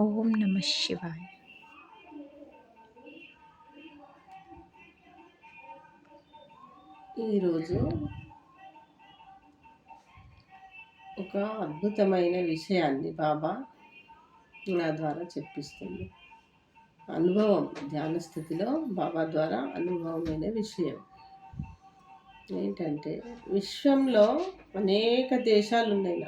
ఓం నమ శివాయ. ఈరోజు ఒక అద్భుతమైన విషయాన్ని బాబా నా ద్వారా చెప్పిస్తుంది. అనుభవం, ధ్యాన స్థితిలో బాబా ద్వారా అనుభవమైన విషయం ఏంటంటే, విశ్వంలో అనేక దేశాలు ఉన్నాయి.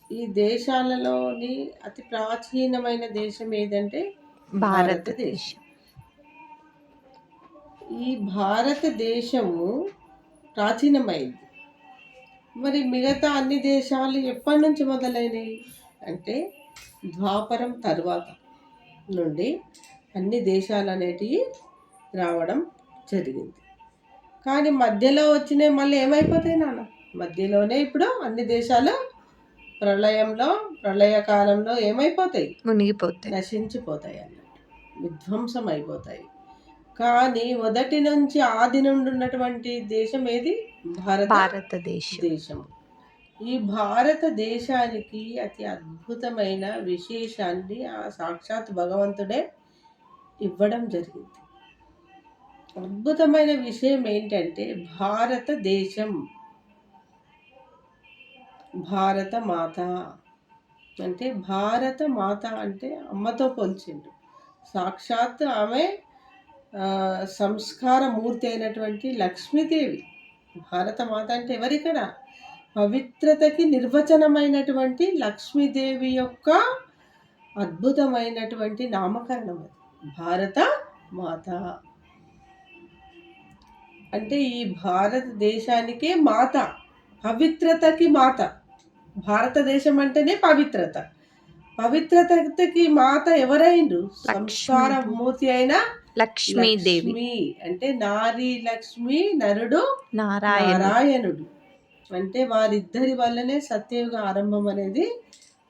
ఈ దేశాలలోని అతి ప్రాచీనమైన దేశం ఏదంటే భారతదేశం. ఈ భారతదేశము ప్రాచీనమైంది. మరి మిగతా అన్ని దేశాలు ఎప్పటి నుంచి మొదలైనవి అంటే, ద్వాపరం తర్వాత నుండి అన్ని దేశాలు అనేటివి రావడం జరిగింది. కానీ మధ్యలో వచ్చినాయి మళ్ళీ ఏమైపోతాయి నాన్న? మధ్యలోనే ఇప్పుడు అన్ని దేశాలు ప్రళయకాలంలో ఏమైపోతాయి? మునిగిపోతాయి, నశించిపోతాయి అన్నట్టు, విధ్వంసం అయిపోతాయి. కానీ మొదటి నుంచి ఆది నుండి ఉన్నటువంటి దేశం ఏది? భారతదేశం. ఈ భారతదేశానికి అతి అద్భుతమైన విశేషాన్ని ఆ సాక్షాత్ భగవంతుడే ఇవ్వడం జరిగింది. అద్భుతమైన విషయం ఏంటంటే, భారతదేశం, భారత మాత అంటే, భారత మాత అంటే అమ్మతో పోల్చిండు. సాక్షాత్ ఆమె సంస్కార మూర్తి అయినటువంటి లక్ష్మీదేవి. భారత మాత అంటే ఎవరిక్కడ? పవిత్రతకి నిర్వచనమైనటువంటి లక్ష్మీదేవి యొక్క అద్భుతమైనటువంటి నామకరణం అది భారత మాత. అంటే ఈ భారతదేశానికే మాత, పవిత్రతకి మాత. భారతదేశం అంటేనే పవిత్రత. పవిత్రతకి మాత ఎవరైండు? సంస్కార మూర్తి అయిన లక్ష్మీ. అంటే నారీ లక్ష్మి, నరుడు నారాయణుడు. అంటే వారిద్దరి వల్లనే సత్యయుగ ఆరంభం అనేది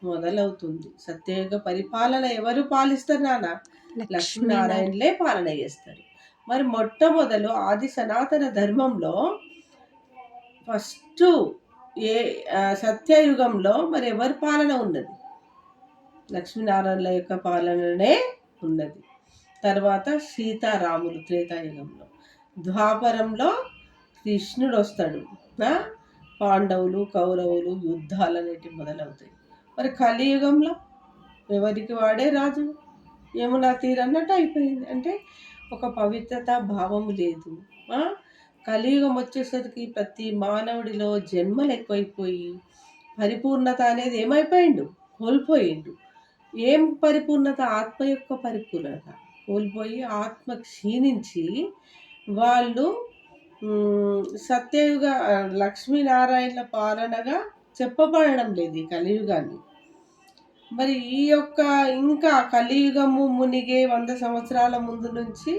మొదలవుతుంది. సత్యయుగ పరిపాలన ఎవరు పాలిస్తారు నాన్న? లక్ష్మీనారాయణలే పాలన చేస్తారు. మరి మొట్టమొదలు ఆది సనాతన ధర్మంలో ఫస్ట్ సత్యయుగంలో మరి ఎవరి పాలన ఉన్నది? లక్ష్మీనారాయణల యొక్క పాలననే ఉన్నది. తర్వాత సీతారాములు త్రేతాయుగంలో. ద్వాపరంలో కృష్ణుడు వస్తాడు. పాండవులు కౌరవులు యుద్ధాలు అనేటివి మొదలవుతాయి. మరి కలియుగంలో ఎవరికి వాడే రాజు, యమునా తీరన్నట్టు అయిపోయింది. అంటే ఒక పవిత్రత భావము లేదు. కలియుగం వచ్చేసరికి ప్రతి మానవుడిలో జన్మలు ఎక్కువైపోయి పరిపూర్ణత అనేది ఏమైపోయిండు? కోల్పోయిండు. ఏం పరిపూర్ణత? ఆత్మ యొక్క పరిపూర్ణత కోల్పోయి ఆత్మ క్షీణించి వాళ్ళు సత్యయుగ లక్ష్మీనారాయణల పాలనగా చెప్పబడడం లేదు ఈ కలియుగాన్ని. మరి ఈ యొక్క ఇంకా కలియుగము మునిగే 100 సంవత్సరాల ముందు నుంచి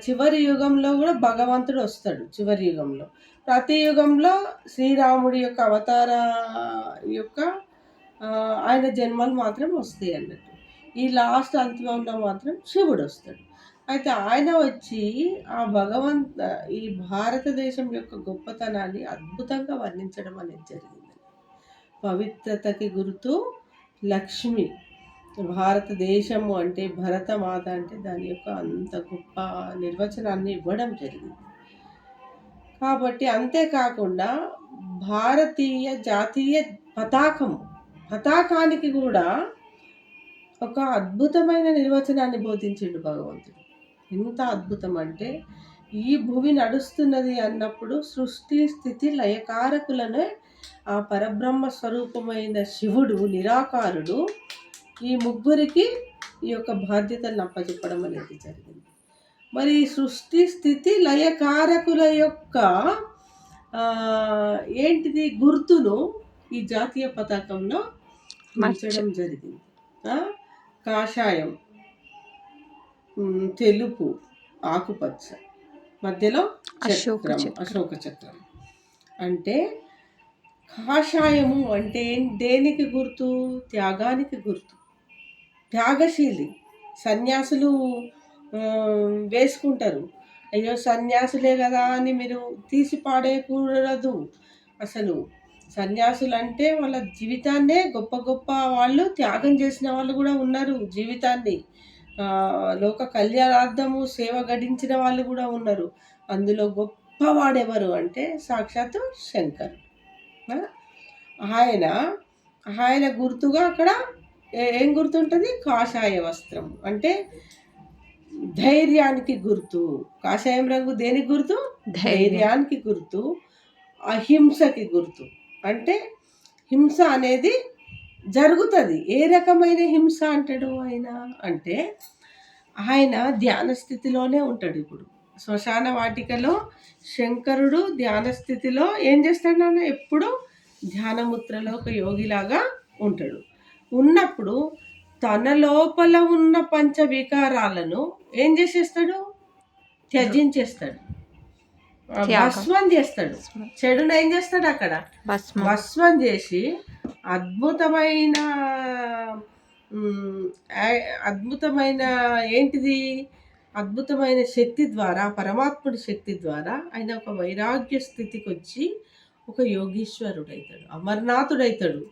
చివరి యుగంలో కూడా భగవంతుడు వస్తాడు. చివరి యుగంలో, ప్రతి యుగంలో శ్రీరాముడి యొక్క అవతార యొక్క ఆయన జన్మలు మాత్రం వస్తాయి అన్నట్టు. ఈ లాస్ట్ అంతిమంలో మాత్రం శివుడు వస్తాడు. అయితే ఆయన వచ్చి ఆ ఈ భారతదేశం యొక్క గొప్పతనాన్ని అద్భుతంగా వర్ణించడం అనేది జరిగింది. పవిత్రతకి గుర్తు లక్ష్మి. భారతదేశము అంటే, భరతమాత అంటే దాని యొక్క అంత గొప్ప నిర్వచనాన్ని ఇవ్వడం జరిగింది. కాబట్టి అంతేకాకుండా భారతీయ జాతీయ పతాకానికి కూడా ఒక అద్భుతమైన నిర్వచనాన్ని బోధించిండు భగవంతుడు. ఎంత అద్భుతం అంటే, ఈ భూమి నడుస్తున్నది అన్నప్పుడు సృష్టి స్థితి లయకారకులనే ఆ పరబ్రహ్మ స్వరూపమైన శివుడు, నిరాకారుడు, ఈ ముగ్గురికి ఈ యొక్క బాధ్యతలను అప్పచెప్పడం అనేది జరిగింది. మరి సృష్టి స్థితి లయకారకుల యొక్క ఏంటిది గుర్తును ఈ జాతీయ పతాకంలో మార్చడం జరిగింది. కాషాయం, తెలుపు, ఆకుపచ్చ, మధ్యలో అశోక చక్రం. అంటే కాషాయము అంటే దేనికి గుర్తు? త్యాగానికి గుర్తు. త్యాగశీలి. సన్యాసులు వేసుకుంటారు. అయ్యో సన్యాసులే కదా అని మీరు తీసి పాడేయకూడదు. అసలు సన్యాసులు అంటే వాళ్ళ జీవితాన్నే గొప్ప గొప్ప వాళ్ళు త్యాగం చేసిన వాళ్ళు కూడా ఉన్నారు. జీవితాన్ని లోక కళ్యాణార్థము సేవ గడించిన వాళ్ళు కూడా ఉన్నారు. అందులో గొప్పవాడెవరు అంటే సాక్షాత్తు శంకరుడు. ఆ! ఆయన ఆయన గుర్తుగా అక్కడ ఏం గుర్తుంటుంది? కాషాయ వస్త్రం అంటే ధైర్యానికి గుర్తు. కాషాయం రంగు దేనికి గుర్తు? ధైర్యానికి గుర్తు. అహింసకి గుర్తు. అంటే హింస అనేది జరుగుతుంది. ఏ రకమైన హింస అంటాడు ఆయన అంటే, ఆయన ధ్యాన స్థితిలోనే ఉంటాడు. ఇప్పుడు శ్మశాన వాటికలో శంకరుడు ధ్యాన స్థితిలో ఏం చేస్తాడు నాన్న? ఎప్పుడు ధ్యానముద్రలో ఒక యోగిలాగా ఉంటాడు. ఉన్నప్పుడు తన లోపల ఉన్న పంచ వికారాలను ఏం చేసేస్తాడు? త్యజించేస్తాడు, భస్మం చేస్తాడు. చెడును ఏం చేస్తాడు? అక్కడ భస్మం చేసి అద్భుతమైన అద్భుతమైన ఏంటిది? అద్భుతమైన శక్తి ద్వారా, పరమాత్ముడి శక్తి ద్వారా ఆయన ఒక వైరాగ్య స్థితికి వచ్చి ఒక యోగీశ్వరుడు అవుతాడు, అమర్నాథుడవుతాడు.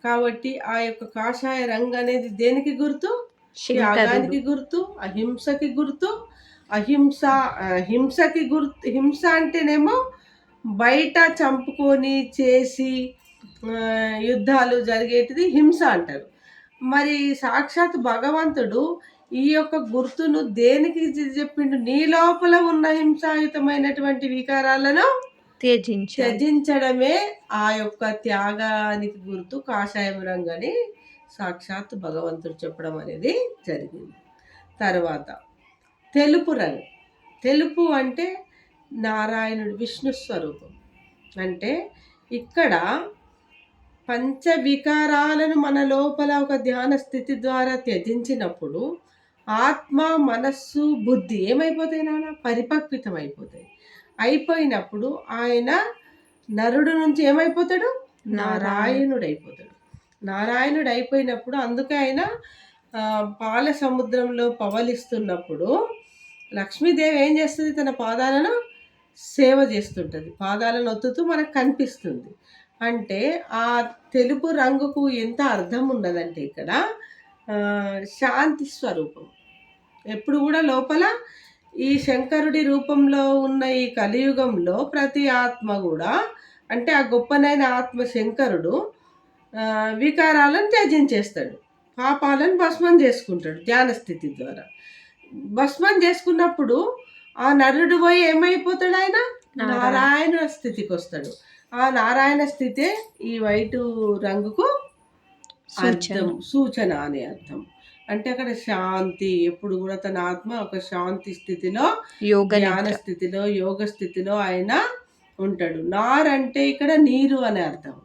కాబట్టి ఆ యొక్క కాషాయ రంగు అనేది దేనికి గుర్తు? త్యాగానికి గుర్తు, అహింసకి గుర్తు. హింసకి గుర్తు. హింస అంటేనేమో బయట చంపుకొని చేసి యుద్ధాలు జరిగేటిది హింస అంటారు. మరి సాక్షాత్ భగవంతుడు ఈ యొక్క గుర్తును దేనికి చెప్పిండు? నీ లోపల ఉన్న హింసాయుతమైనటువంటి వికారాలను త్యజించడమే ఆ యొక్క త్యాగానికి గుర్తు కాషాయం రంగని సాక్షాత్ భగవంతుడు చెప్పడం అనేది జరిగింది. తర్వాత తెలుపు రంగు. తెలుపు అంటే నారాయణుడు, విష్ణు స్వరూపం. అంటే ఇక్కడ పంచ వికారాలను మన లోపల ఒక ధ్యాన స్థితి ద్వారా త్యజించినప్పుడు ఆత్మ, మనస్సు, బుద్ధి ఏమైపోతాయి నాన్న? పరిపక్వితం అయిపోతాయి. అయిపోయినప్పుడు ఆయన నరుడు నుంచి ఏమైపోతాడు? నారాయణుడు అయిపోతాడు. నారాయణుడు అయిపోయినప్పుడు అందుకే ఆయన పాల సముద్రంలో పవలిస్తున్నప్పుడు లక్ష్మీదేవి ఏం చేస్తుంది? తన పాదాలను సేవ చేస్తుంటుంది, పాదాలను ఒత్తుతూ మనకు కనిపిస్తుంది. అంటే ఆ తెలుపు రంగుకు ఎంత అర్థం ఉన్నదంటే ఇక్కడ శాంతి స్వరూపం. ఎప్పుడు కూడా లోపల ఈ శంకరుడి రూపంలో ఉన్న ఈ కలియుగంలో ప్రతి ఆత్మ కూడా, అంటే ఆ గొప్పనైన ఆత్మ శంకరుడు వికారాలను త్యజించేస్తాడు, పాపాలను భస్మం చేసుకుంటాడు ధ్యాన స్థితి ద్వారా. భస్మం చేసుకున్నప్పుడు ఆ నరుడు పోయి ఏమైపోతాడు? ఆయన నారాయణ స్థితికి వస్తాడు. ఆ నారాయణ స్థితే ఈ వైటు రంగుకు అర్థం, సూచన అనే అర్థం. అంటే అక్కడ శాంతి, ఎప్పుడు కూడా తన ఆత్మ ఒక శాంతి స్థితిలో, ధ్యాన స్థితిలో, యోగ స్థితిలో ఆయన ఉంటాడు. నార్ అంటే ఇక్కడ నీరు అనే అర్థం.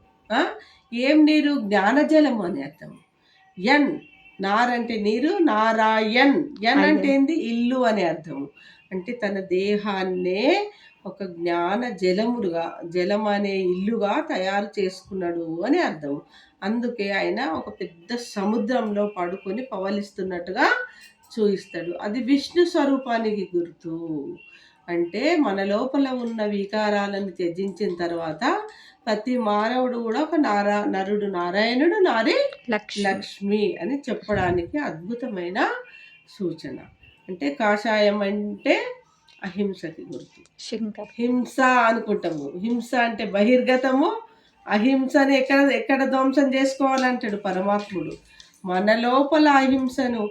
ఏం నీరు? జ్ఞానజలము అనే అర్థం. ఎన్, నార్ అంటే నీరు, నారాయణ్, ఎన్ అంటే ఏంది? ఇల్లు అనే అర్థము. అంటే తన దేహాన్నే ఒక జ్ఞాన జలముగా, జలం అనే ఇల్లుగా తయారు చేసుకున్నాడు అని అర్థం. అందుకే ఆయన ఒక పెద్ద సముద్రంలో పడుకొని పవలిస్తున్నట్టుగా చూపిస్తాడు. అది విష్ణు స్వరూపానికి గుర్తు. అంటే మన లోపల ఉన్న వికారాలను త్యజించిన తర్వాత ప్రతి మానవుడు కూడా ఒక నరుడు నారాయణుడు, నారి లక్ష్మి అని చెప్పడానికి అద్భుతమైన సూచన. అంటే కాషాయం అంటే అహింసకి గుర్తు. హింస అనుకుంటాము, హింస అంటే బహిర్గతము. అహింసని ఎక్కడ ధ్వంసం చేసుకోవాలంటాడు పరమాత్ముడు. మన లోపల అహింసను,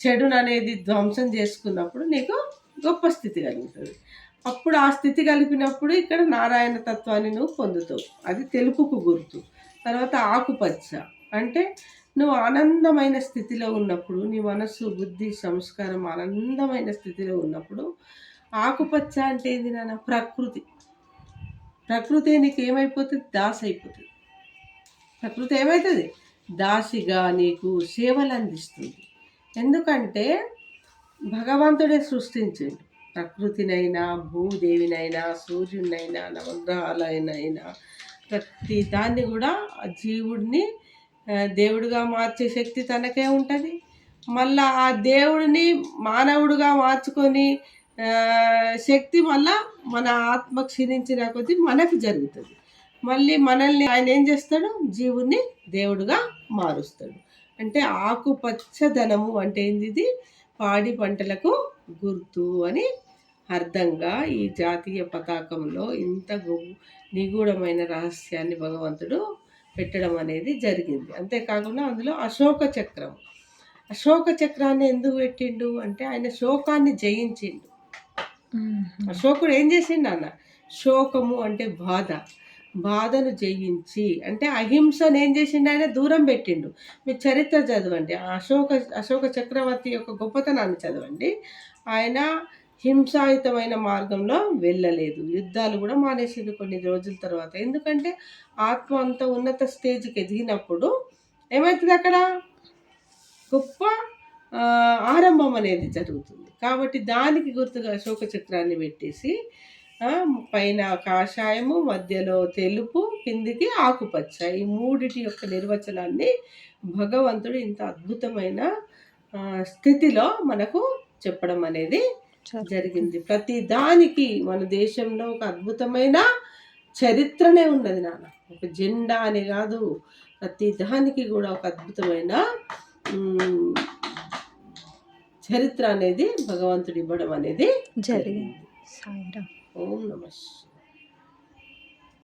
చెడును అనేది ధ్వంసం చేసుకున్నప్పుడు నీకు గొప్ప స్థితి కలుగుతుంది. అప్పుడు ఆ స్థితి కలిపినప్పుడు ఇక్కడ నారాయణ తత్వాన్ని నువ్వు పొందుతావు. అది తెలుపుకు గుర్తు. తర్వాత ఆకుపచ్చ అంటే నువ్వు ఆనందమైన స్థితిలో ఉన్నప్పుడు, నీ మనస్సు, బుద్ధి, సంస్కారం ఆనందమైన స్థితిలో ఉన్నప్పుడు. ఆకుపచ్చ అంటే ఏంది నాన్న? ప్రకృతి. ప్రకృతి నీకు ఏమైపోతుంది? దాసి అయిపోతుంది. ప్రకృతి ఏమవుతుంది? దాసిగా నీకు సేవలు అందిస్తుంది. ఎందుకంటే భగవంతుడే సృష్టించిండు ప్రకృతినైనా, భూదేవినైనా, సూర్యునైనా, నవగ్రహాలైనా ప్రతి దాన్ని కూడా జీవుడిని దేవుడిగా మార్చే శక్తి తనకే ఉంటుంది. మళ్ళా ఆ దేవుడిని మానవుడిగా మార్చుకొని శక్తి వల్ల మన ఆత్మ క్షీణించిన కొద్దీ మనకు జరుగుతుంది. మళ్ళీ మనల్ని ఆయన ఏం చేస్తాడు, జీవుని దేవుడుగా మారుస్తాడు. అంటే ఆకుపచ్చదనము అంటే ఏంది, ఇది పాడి పంటలకు గుర్తు అని అర్థంగా ఈ జాతీయ పతాకంలో ఇంత నిగూఢమైన రహస్యాన్ని భగవంతుడు పెట్టడం అనేది జరిగింది. అంతేకాకుండా అందులో అశోక చక్రం, అశోక చక్రాన్ని ఎందుకు పెట్టిండు అంటే ఆయన శోకాన్ని జయించిండు. అశోకుడు ఏం చేసిండు అన్న, శోకము అంటే బాధ, బాధను జయించి అంటే అహింసను ఏం చేసిండు, ఆయన దూరం పెట్టిండు. మీరు చరిత్ర చదవండి, అశోక చక్రవర్తి యొక్క గొప్పతనాన్ని చదవండి. ఆయన హింసాయుతమైన మార్గంలో వెళ్ళలేదు, యుద్ధాలు కూడా మానేసిండు కొన్ని రోజుల తర్వాత. ఎందుకంటే ఆత్మ అంత ఉన్నత స్టేజ్కి ఎదిగినప్పుడు ఏమవుతుంది, అక్కడ గొప్ప ఆరంభం అనేది జరుగుతుంది. కాబట్టి దానికి గుర్తుగా అశోక చక్రాన్ని పెట్టేసి పైన కాషాయము, మధ్యలో తెలుపు, కిందికి ఆకుపచ్చ, ఈ మూడిటి యొక్క నిర్వచనాన్ని భగవంతుడు ఇంత అద్భుతమైన స్థితిలో మనకు చెప్పడం అనేది జరిగింది. ప్రతి దానికి మన దేశంలో ఒక అద్భుతమైన చరిత్రనే ఉన్నది నాన్న, ఒక జెండా అని కాదు, ప్రతి దానికి కూడా ఒక అద్భుతమైన చరిత్ర అనేది భగవంతుడు ఇవ్వడం అనేది జరిగింది. ఓం నమః.